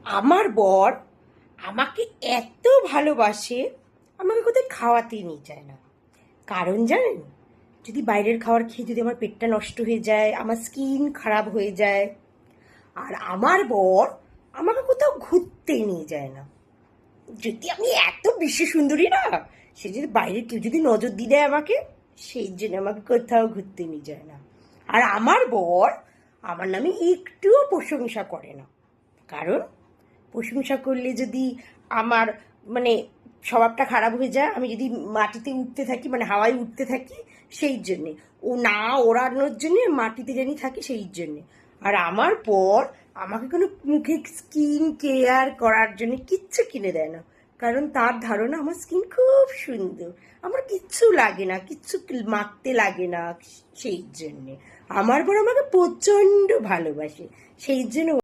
আমার বর আমাকে এত ভালোবাসে, আমাকে কোথায় খাওয়াতে নিয়ে যায় না। কারণ জানেন, যদি বাইরের খাবার খেয়ে যদি আমার পেটটা নষ্ট হয়ে যায়, আমার স্কিন খারাপ হয়ে যায়। আর আমার বর আমাকে কোথাও ঘুরতে নিয়ে যায় না। যদি আমি এত বিশ্ব সুন্দরী না, সে যদি বাইরে কেউ যদি নজর দিয়ে দেয় আমাকে, সেই জন্য আমাকে কোথাও ঘুরতে নিয়ে যায় না। আর আমার বর আমার নামে একটুও প্রশংসা করে না। কারণ প্রশংসা করলে যদি আমার মানে স্বভাবটা খারাপ হয়ে যায়, আমি যদি মাটিতে উঠতে থাকি, মানে হাওয়ায় উঠতে থাকি, সেই জন্যে ও না ওড়ানোর জন্যে মাটিতে জানি থাকি, সেই জন্যে। আর আমার পর আমাকে কোনো মুখে স্কিন কেয়ার করার জন্য কিচ্ছু কিনে দেয় না। কারণ তার ধারণা আমার স্কিন খুব সুন্দর, আমার কিচ্ছু লাগে না, কিচ্ছু মাখতে লাগে না। সেই জন্যে আমার বর আমাকে প্রচণ্ড ভালোবাসে, সেই জন্য